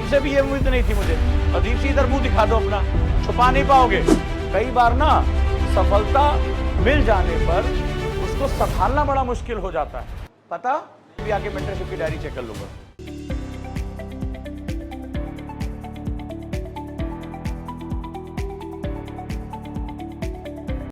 तुमसे भी ये उम्मीद नहीं थी मुझे। अजीब सी इधर मुंह दिखा दो अपना, छुपा नहीं पाओगे। कई बार ना सफलता मिल जाने पर उसको संभालना बड़ा मुश्किल हो जाता है, पता? अभी आके मेंटरशिप की डायरी चेक कर लूंगा।